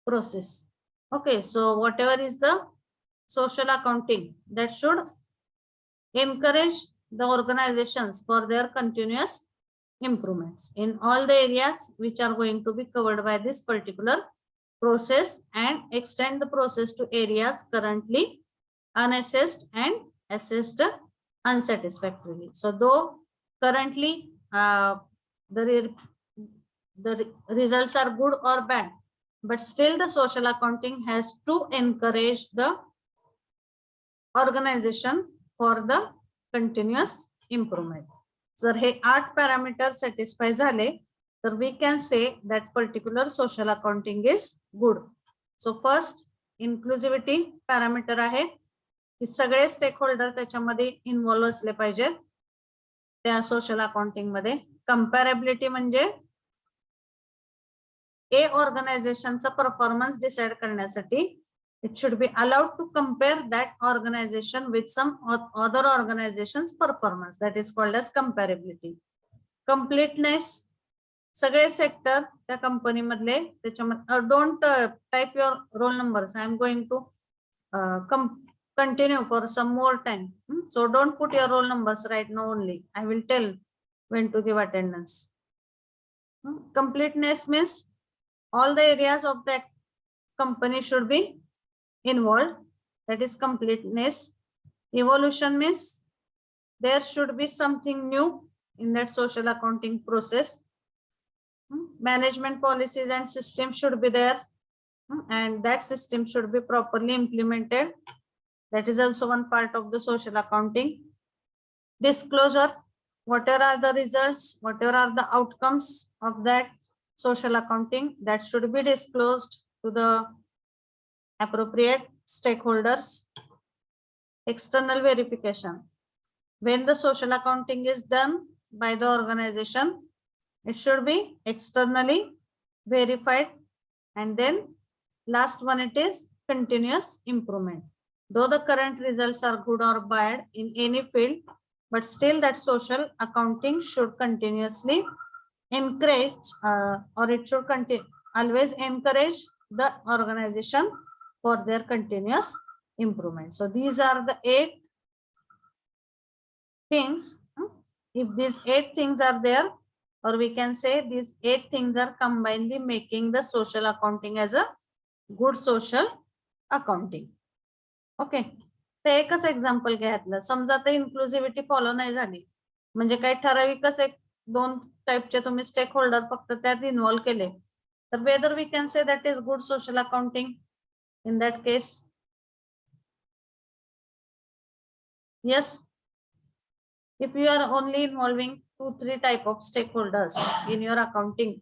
process. Okay, so whatever is the social accounting, that should encourage the organizations for their continuous improvements in all the areas which are going to be covered by this particular process and extend the process to areas currently unassessed and assessed unsatisfactorily. So though currently the results are good or bad, but still the social accounting has to encourage the organization for the continuous improvement. जर हे 8 parameter satisfy झाले तर we can say that particular social accounting is good. So first inclusivity parameter आहे की सगळे stakeholder त्याच्यामध्ये involve असले पाहिजेत त्या सोशल अकाउंटिंग मध्ये. कंपॅरेबिलिटी म्हणजे ए ऑर्गनायझेशनचा परफॉर्मन्स डिसाइड करण्यासाठी it should be allowed to compare that organization with some other organization's performance. That is called as comparability. Completeness, सगळे सेक्टर त्या कंपनी मधले त्याच्यामध्ये don't type your roll numbers. I am going to continue for some more time. So don't put your roll numbers right now only. I will tell when to give attendance. Completeness means all the areas of that company should be involved. That is completeness. Evolution means there should be something new in that social accounting process. Management policies and systems should be there. and that system should be properly implemented. That is also one part of the social accounting. Disclosure, whatever are the results, whatever are the outcomes of that social accounting, that should be disclosed to the appropriate stakeholders. External verification, when the social accounting is done by the organization, it should be externally verified. And then last one, it is continuous improvement. Though the current results are good or bad in any field, but still that social accounting should continuously encourage or it should always encourage the organization for their continuous improvement. So these are the 8 things. If these 8 things are there, or we can say these 8 things are combinedly making the social accounting as a good social accounting. Okay, तर एकच example घ्यायला, समजा आता inclusivity follow नाही झाली, म्हणजे काही ठराविकच 1-2 टाइपचे तुम्ही स्टेक होल्डर फक्त त्यात इन्व्हॉल्व केले, तर whether we can say that is good social accounting in that case? Yes, if you are only involving 2-3 type of stakeholders in your accounting,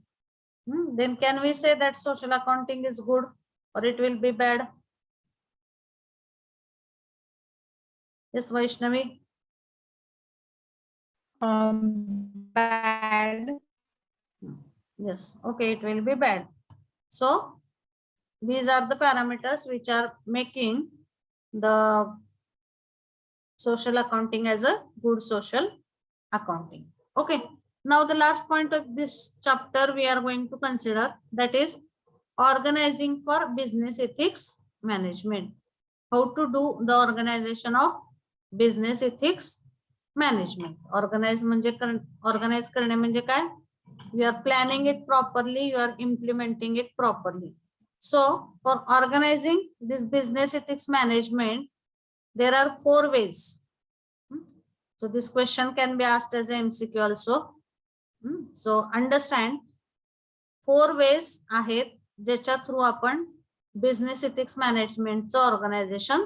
then can we say that social accounting is good or it will be bad? Yes, Vaishnavi. Bad. Yes, okay, it will be bad. So these are the parameters which are making the social accounting as a good social accounting. Okay, now the last point of this chapter we are going to consider, that is organizing for business ethics management. How to do the organization of business ethics management. Organize म्हणजे organize करणे म्हणजे काय? You are planning it properly, you are implementing it properly. So for organizing this business ethics management, there are 4 ways. So this question can be asked as an MCQ also. So understand 4 ways आहेत ज्याच्या through आपण business ethics मॅनेजमेंटचं organisation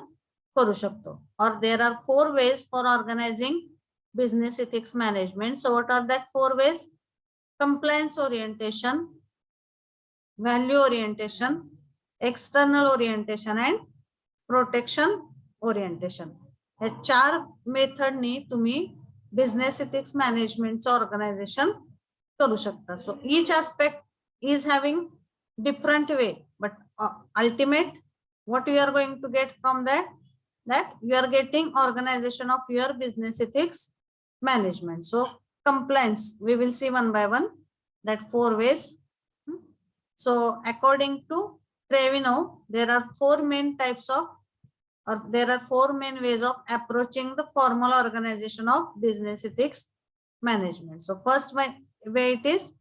करू शकतो. Or there are 4 ways for organizing business ethics management. So what are that 4 ways? Compliance orientation, value orientation, external orientation and protection orientation. या 4 मेथडनी तुम्ही business ethics मॅनेजमेंटचं organisation करू शकता. So each aspect is having different way, but ultimate what you are going to get from that you are getting organization of your business ethics management. So compliance, we will see one by one that 4 ways. So according to Trevino, there are 4 main types of, or there are 4 main ways of approaching the formal organization of business ethics management. So first way it is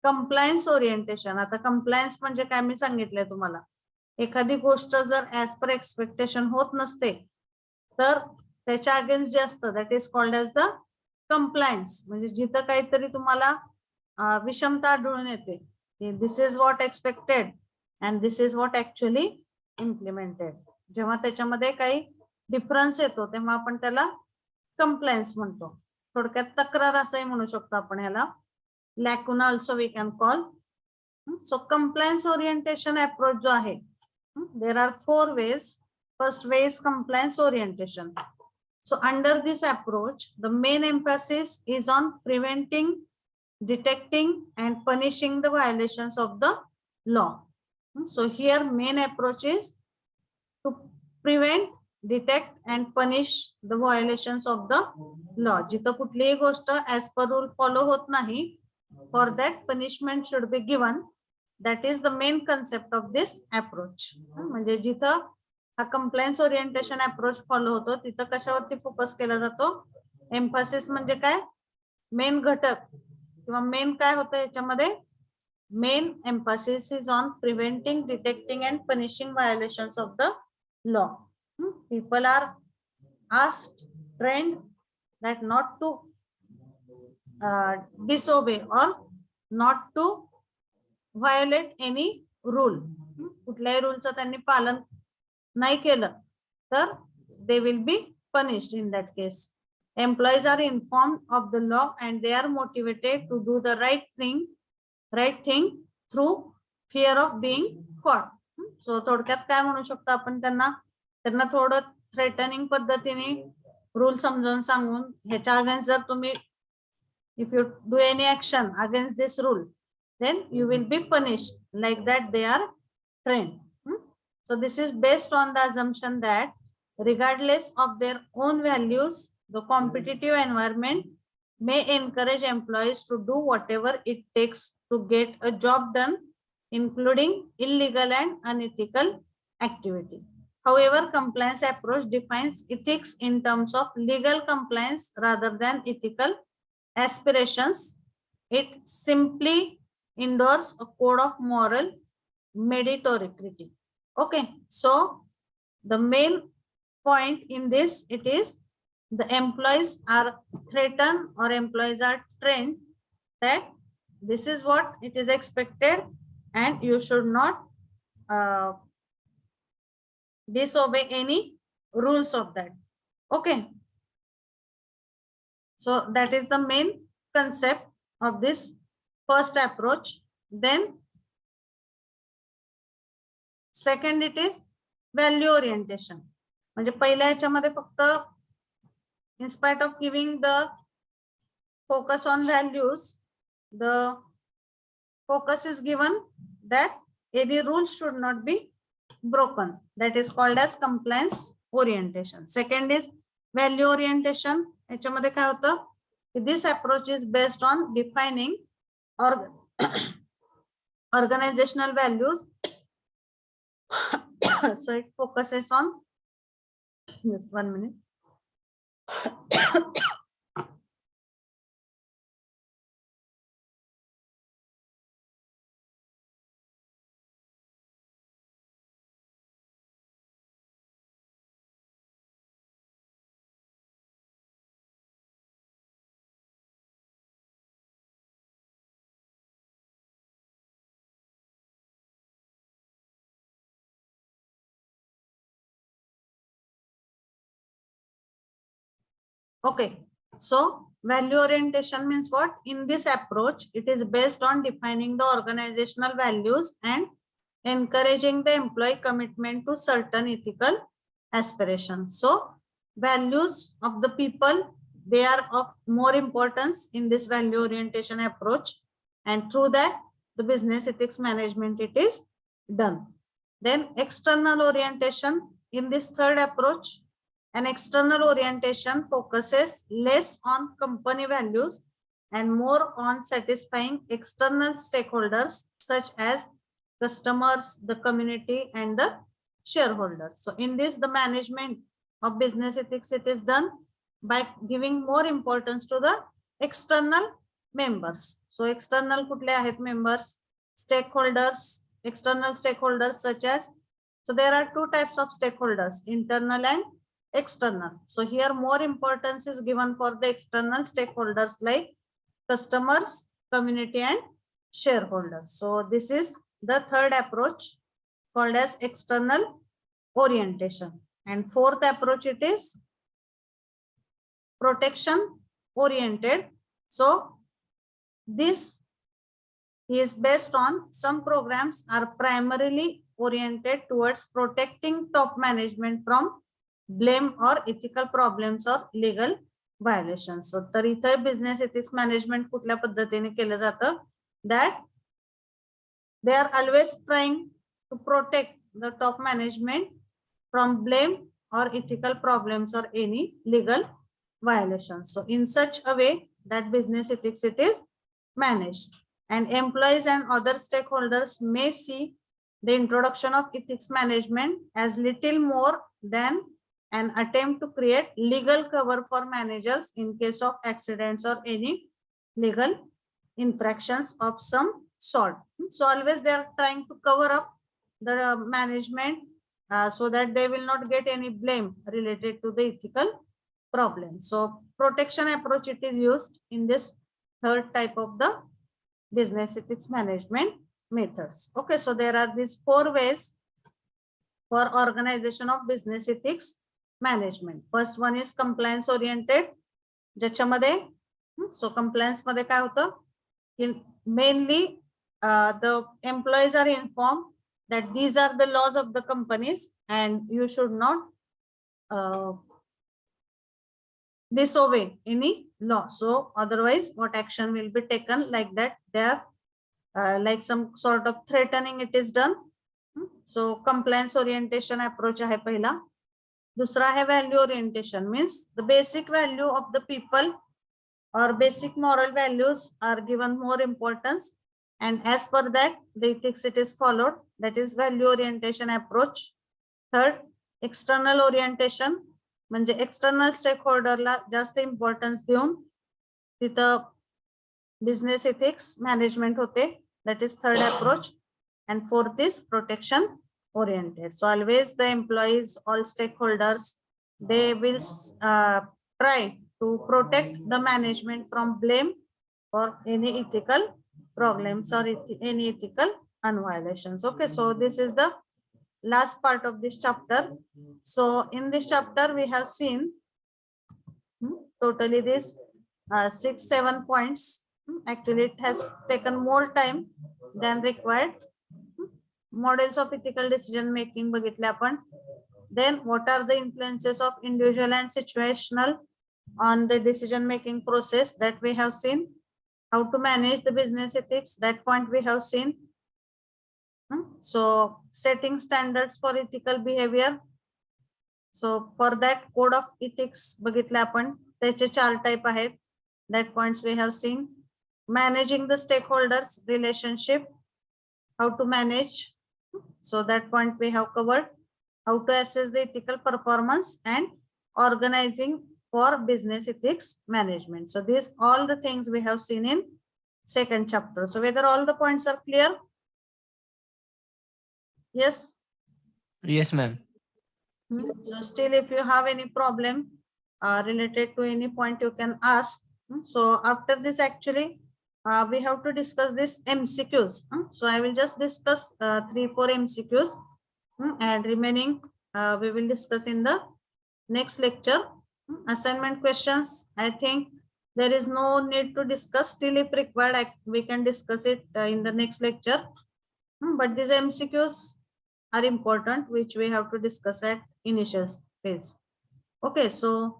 compliance orientation. आता compliance म्हणजे काय मी सांगितलंय तुम्हाला, एखादी गोष्ट जर as per expectation होत नसते तर त्याच्या अगेन्स्ट जे असतं that is called as the compliance. म्हणजे जिथं काहीतरी तुम्हाला विषमता आढळून येते, this is what expected and this is what actually implemented, जेव्हा त्याच्यामध्ये काही डिफरन्स येतो तेव्हा आपण त्याला कंप्लायन्स म्हणतो. थोडक्यात तक्रार असंही म्हणू शकतो आपण याला, lacuna also we can call. So compliance orientation approach जो आहे, there are 4 ways. First way is compliance orientation. So under this approach, the main emphasis is on preventing, detecting and punishing the violations of the law. So here main approach is to prevent, detect and punish the violations of the law. जिथं कुठलीही गोष्ट as per rule follow होत नाही, for that punishment should be given. That is the main concept of this approach. म्हणजे जिथं हा compliance orientation approach follow होतो तिथं कशावरती फोकस केला जातो? एम्फासिस म्हणजे काय? मेन घटक किंवा मेन काय होतं याच्यामध्ये? Main emphasis is on preventing, detecting and punishing violations of the law. People are asked, trained that not to disobey or not to violate any rule. कुठल्याही रूलचं त्यांनी पालन नाही केलं तर they will be punished in that case. Employees are informed of the law and they are motivated to do the right thing through fear of being caught. So थोडक्यात काय म्हणू शकतो आपण त्यांना थोडं थ्रेटनिंग पद्धतीने रूल समजावून सांगून ह्याच्या अगेन्स्ट जर तुम्ही if you do any action against this rule then you will be punished. Like that they are trained. So this is based on the assumption that regardless of their own values, the competitive environment may encourage employees to do whatever it takes to get a job done, including illegal and unethical activity. However, compliance approach defines ethics in terms of legal compliance rather than ethical aspirations. It simply endorses a code of moral meritocracy. Okay, so the main point in this, it is the employees are threatened or employees are trained that this is what it is expected and you should not disobey any rules of that. Okay, so that is the main concept of this first approach. Then second, it is value orientation. म्हणजे पहिल्या याच्यामध्ये फक्त in spite of giving the focus on values, the focus is given that any rule should not be broken. That is called as compliance orientation. Second is value orientation. याच्यामध्ये काय होतं? This approach is based on defining organizational values. So it focuses on, just 1 minute. Okay, so value orientation means what? In this approach, it is based on defining the organizational values and encouraging the employee commitment to certain ethical aspirations. So values of the people, they are of more importance in this value orientation approach, and through that the business ethics management it is done. Then external orientation, in this third approach, an external orientation focuses less on company values and more on satisfying external stakeholders such as customers, the community, and the shareholders. So in this, the management of business ethics, it is done by giving more importance to the external members. So external कुठले आहेत members? Stakeholders, external stakeholders such as, so there are two types of stakeholders, internal and external. So here more importance is given for the external stakeholders like customers, community, and shareholders. So this is the third approach called as external orientation. And fourth approach, it is protection oriented. So this is based on, some programs are primarily oriented towards protecting top management from blame or ethical problems or legal violations. So तर इथे business ethics management कुठल्या पद्धतीने केलं जातं, that they are always trying to protect the top management from blame or ethical problems or any legal violations. So in such a way that business ethics it is managed, and employees and other stakeholders may see the introduction of ethics management as little more than an attempt to create legal cover for managers in case of accidents or any legal infractions of some sort. So always they are trying to cover up the management so that they will not get any blame related to the ethical problem. So protection approach it is used in this third type of the business ethics management. methods. Okay, so there are these 4 ways for organization of business ethics management. First one is compliance oriented, ज्याच्यामध्ये so compliance मध्ये काय होतं की mainly the employees are informed that these are the laws of the companies and you should not disobey any law. So otherwise what action will be taken, like that they are like some sort of threatening it is done. So compliance orientation approach आहे पहिला. दूसरा है value orientation, means the basic value of the people or basic moral values are given more importance, and as per that the ethics it is followed, that is value orientation approach. Third, external orientation, म्हणजे external स्टेकहोल्डरला जास्त importance देऊन तिथं business ethics management होते, that is third approach. And fourth is protection oriented. So always the employees, all stakeholders, they will try to protect the management from blame for any ethical problems or any ethical violations. Okay, so this is the last part of this chapter. So in this chapter we have seen totally this 6-7 points. Actually it has taken more time than required. Models of ethical decision making बघितले आपण. Then what are the influences of individual and situational on the decision making process, that we have seen. How to manage the business ethics, that point we have seen. So setting standards for ethical behavior. So for that code of ethics बघितले आपण, त्याचे 4 type आहेत, that points we have seen. Managing the stakeholders relationship, how to manage, so that point we have covered. How to assess the ethical performance and organizing for business ethics management. So these all the things we have seen in second chapter. So whether all the points are clear? Yes. Yes, ma'am. So still if you have any problem related to any point, you can ask. So after this actually we have to discuss this MCQs. So I will just discuss 3-4 MCQs and remaining we will discuss in the next lecture. Assignment questions, I think there is no need to discuss. Still if required we can discuss it in the next lecture. But these MCQs are important, which we have to discuss at initial phase. Okay, so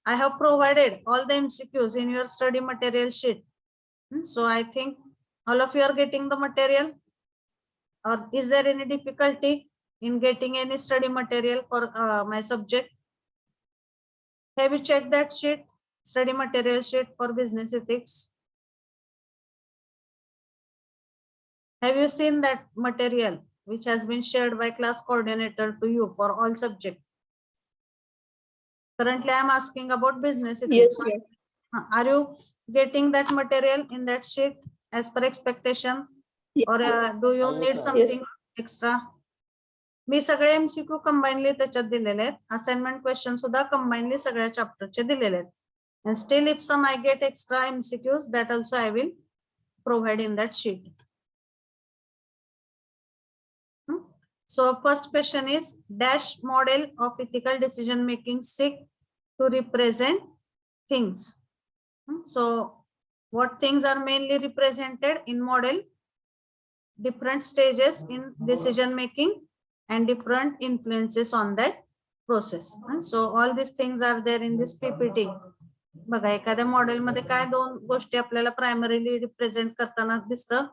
I have provided all the MCQs in your study material sheet. So I think all of you are getting the material, or is there any difficulty in getting any study material for my subject? Have you checked that sheet, study material sheet for business ethics? Have you seen that material which has been shared by class coordinator to you for all subjects? Currently I am asking about business ethics. Yes, Are you getting that material in that sheet as per expectation? Yes. Or do you need something extra? मी सगळे MCQ combinedly त्याच्यात दिलेले आहेत. Assignment question सुद्धा combinedly सगळ्या चॅप्टरचे दिलेले आहेत. And still if some I get extra MCQs, that also I will provide in that sheet. So first question is, dash model of ethical decision making seek to represent things. So what things are mainly represented in model? Different stages in decision making and different influences on that process. So all these things are there in this PPT. बघा एखाद्या model मध्ये काय 2 गोष्टी आपल्याला primarily represent करताना दिसतं,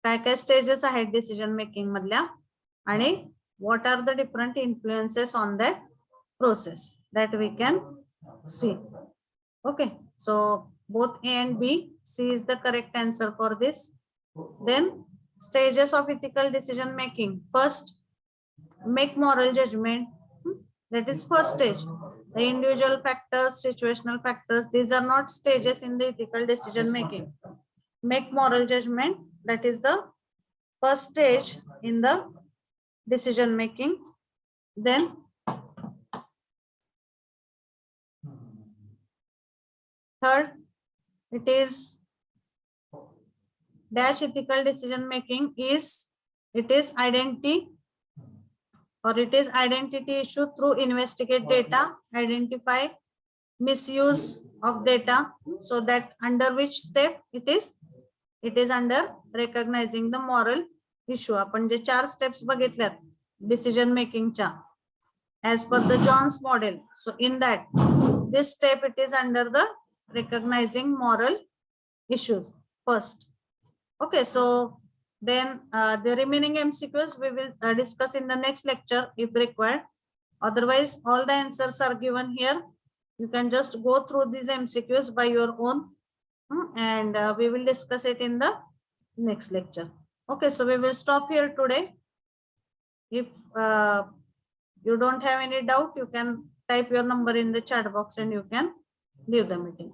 काय काय स्टेजेस आहेत डिसिजन मेकिंग मधल्या, आणि what are the different influences on that process that we can see. Okay, so both A and B, C is the correct answer for this. Then stages of ethical decision making. First, make moral judgment. That is first stage. The individual factors, situational factors, these are not stages in the ethical decision making. Make moral judgment, that is the first stage in the decision making. Then third, it is dash ethical decision making is, it is identity issue through investigate data, identify misuse of data. So that under which step it is under recognizing the moral issue. आपण जे 4 steps बघितल्यात decision making च्या as per the John's model. So in that, this step it is under the recognizing moral issues first. Okay, so then the remaining MCQs we will discuss in the next lecture if required. Otherwise, all the answers are given here. You can just go through these MCQs by your own, and we will discuss it in the next lecture. Okay, so we will stop here today. If you don't have any doubt, you can type your number in the chat box and you can leave the meeting.